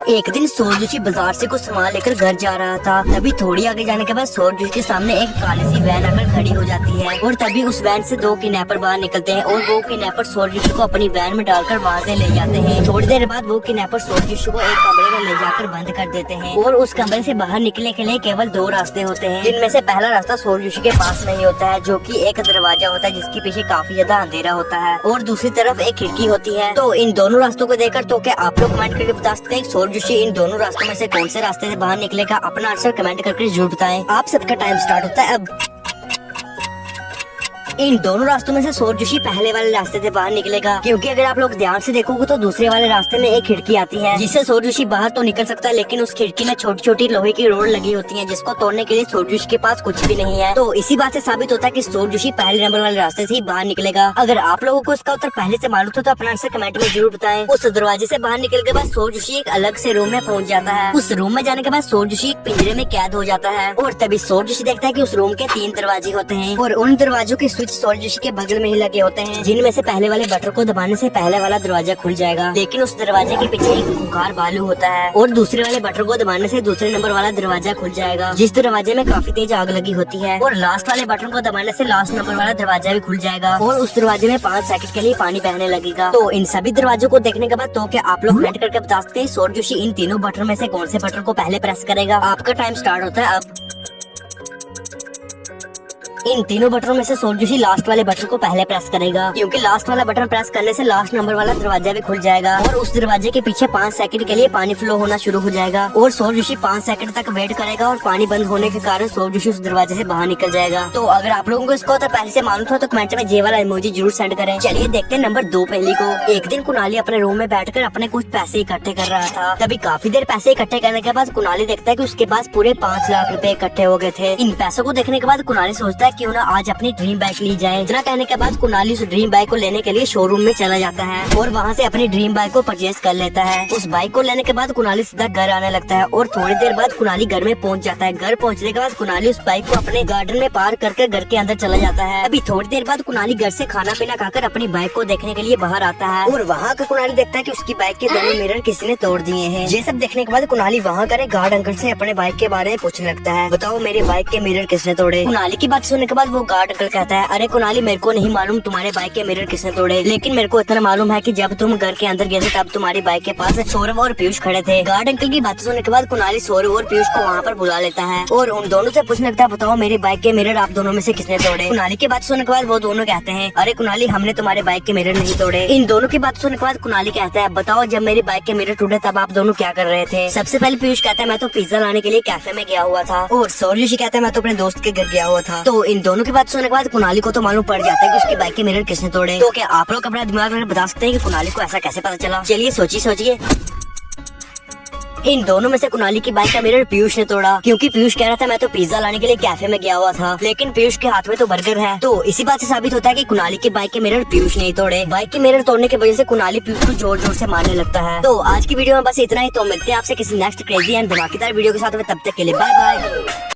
एक दिन सोरजुशी बाजार से कुछ सामान लेकर घर जा रहा था। तभी थोड़ी आगे जाने के बाद सोरजुशी के सामने एक काली सी वैन आकर खड़ी हो जाती है और तभी उस वैन से दो किडनैपर बाहर निकलते हैं और वो किडनैपर सोरजुशी को अपनी वैन में डालकर वहाँ से ले जाते हैं। थोड़ी देर बाद वो किडनैपर सोरजुशी को एक कमरे में ले जाकर बंद कर देते हैं और उस कमरे से बाहर निकलने के लिए केवल दो रास्ते होते हैं, जिनमें से पहला रास्ता सोरजुशी के पास नहीं होता है, जो कि एक दरवाजा होता है जिसके पीछे काफी ज्यादा अंधेरा होता है, और दूसरी तरफ एक खिड़की होती है। तो इन दोनों रास्तों को देखकर तो क्या आप लोग कमेंट करके बता सकते हैं सोरजुशी इन दोनों रास्तों में से कौन से रास्ते से बाहर निकलेगा? अपना आंसर कमेंट करके जरूर बताएं। आप सबका टाइम स्टार्ट होता है अब। इन दोनों रास्तों में से सोरजुशी पहले वाले रास्ते से बाहर निकलेगा, क्योंकि अगर आप लोग ध्यान से देखोगे तो दूसरे वाले रास्ते में एक खिड़की आती है जिससे सोरजुशी बाहर तो निकल सकता है, लेकिन उस खिड़की में छोटी छोटी लोहे की रोड लगी होती है जिसको तोड़ने के लिए सोरजुशी के पास कुछ भी नहीं है। तो इसी बात से साबित होता है कि सोरजुशी पहले नंबर वाले रास्ते से ही बाहर निकलेगा। अगर आप लोगों को इसका उत्तर पहले से मालूम था तो अपना आंसर कमेंट में जरूर बताएं। उस दरवाजे से बाहर निकलने के बाद सोरजुशी एक अलग से रूम में पहुंच जाता है। उस रूम में जाने के बाद सोरजुशी एक पिंजरे में कैद हो जाता है और तभी सोरजुशी देखता है कि उस रूम के 3 दरवाजे होते हैं और उन दरवाजों के स्विच सोरजुशी के बगल में ही लगे होते हैं, जिनमें से पहले वाले बटन को दबाने से पहले वाला दरवाजा खुल जाएगा, लेकिन उस दरवाजे के पीछे एक खूंखार भालू होता है और दूसरे वाले बटन को दबाने से दूसरे नंबर वाला दरवाजा खुल जाएगा, जिस दरवाजे में काफी तेज आग लगी होती है, और लास्ट वाले बटन को दबाने से लास्ट नंबर वाला दरवाजा भी खुल जाएगा और उस दरवाजे में 5 सेकंड के लिए पानी बहने लगेगा। तो इन सभी दरवाजों को देखने के बाद तो क्या आप लोग कमेंट करके बता सकते हैं सोरजुशी इन तीनों बटन में से कौन से बटन को पहले प्रेस करेगा? आपका टाइम स्टार्ट होता है अब। इन तीनों बटनों में से सोरजुशी लास्ट वाले बटन को पहले प्रेस करेगा, क्योंकि लास्ट वाला बटन प्रेस करने से लास्ट नंबर वाला दरवाजा भी खुल जाएगा और उस दरवाजे के पीछे 5 सेकंड के लिए पानी फ्लो होना शुरू हो जाएगा और सोरजुशी 5 सेकंड तक वेट करेगा और पानी बंद होने के कारण सोरजुशी उस दरवाजे से बाहर निकल जाएगा। तो अगर आप लोगों को इसका उत्तर पहले से मालूम था तो कमेंट में जे वाला इमोजी जरूर सेंड करें। चलिए देखते हैं नंबर 2 पहेली को। एक दिन कुणाली अपने रूम में बैठकर अपने कुछ पैसे इकट्ठे कर रहा था। तभी काफी देर पैसे इकट्ठे करने के बाद कुणाली देखता है कि उसके पास पूरे 5 लाख रुपए इकट्ठे हो गए थे। इन पैसों को देखने के बाद कुणाली सोचता है क्यों ना आज अपनी ड्रीम बाइक ली जाए। इतना कहने के बाद कुणाली उस ड्रीम बाइक को लेने के लिए शोरूम में चला जाता है और वहाँ से अपनी ड्रीम बाइक को परचेज कर लेता है। उस बाइक को लेने के बाद कुणाली सीधा घर आने लगता है और थोड़ी देर बाद कुणाली घर में पहुँच जाता है। घर पहुँचने के बाद कुणाली उस बाइक को अपने गार्डन में पार्क करके घर के अंदर चला जाता है। अभी थोड़ी देर बाद कुणाली घर से खाना पीना खाकर अपनी बाइक को देखने के लिए बाहर आता है और वहाँ आकर कुणाली देखता है कि उसकी बाइक के दोनों मिरर किसी ने तोड़ दिए हैं। ये सब देखने के बाद कुणाली वहाँ करे गार्ड अंकल से अपने बाइक के बारे में पूछने लगता है, बताओ मेरे बाइक के मिरर किसने तोड़े? कुणाली की बात सुनने के बाद वो गार्ड अंकल कहता है, अरे कुणाली मेरे को नहीं मालूम तुम्हारे बाइक के मिरर किसने तोड़े, लेकिन मेरे को इतना मालूम है कि जब तुम घर के अंदर गए थे तब तुम्हारी बाइक के पास सौरभ और पीयूष खड़े थे। गार्ड अंकल की बात सुनने के बाद कुणाली सौरभ और पीयूष को वहाँ पर बुला लेता है और उन दोनों से पूछने लगता है, बताओ मेरी बाइक के मिरर आप दोनों में से किसने तोड़े? कुणाली की बात सुनने के बाद वो दोनों कहते हैं, अरे कुणाली हमने तुम्हारे बाइक के मिरर नहीं तोड़े। इन दोनों की बात सुनने के बाद कुणाली कहता है, बताओ जब मेरी बाइक के मिरर टूटे तब आप दोनों क्या कर रहे थे? सबसे पहले पीयूष कहता है, मैं तो पिज्जा लाने के लिए कैफे में गया हुआ था, और सौरजुशी कहता है, मैं तो अपने दोस्त के घर गया हुआ था। तो इन दोनों की बात सुनने के बाद कुणाली को तो मालूम पड़ जाता है कि उसकी बाइक के मिरर किसने तोड़े। तो क्या आप लोग अपना दिमाग में बता सकते हैं कि कुणाली को ऐसा कैसे पता चला? चलिए सोचिए। इन दोनों में से कुणाली की बाइक का मिरर पीयूष ने तोड़ा, क्योंकि पीयूष कह रहा था मैं तो पिज्जा लाने के लिए कैफे में गया हुआ था, लेकिन पीयूष के हाथ में तो बर्गर है। तो इसी बात से साबित होता है कि कुणाली की बाइक के मिरर पीयूष नहीं तोड़े। बाइक के मिरर तोड़ने की वजह से कुणाली पीयूष को जोर जोर से मारने लगता है। तो आज की वीडियो में बस इतना ही। तो मिलते हैं आपसे किसी नेक्स्ट क्रेजी एंड धमाकेदार वीडियो के साथ में, तब तक के लिए बाय बाय।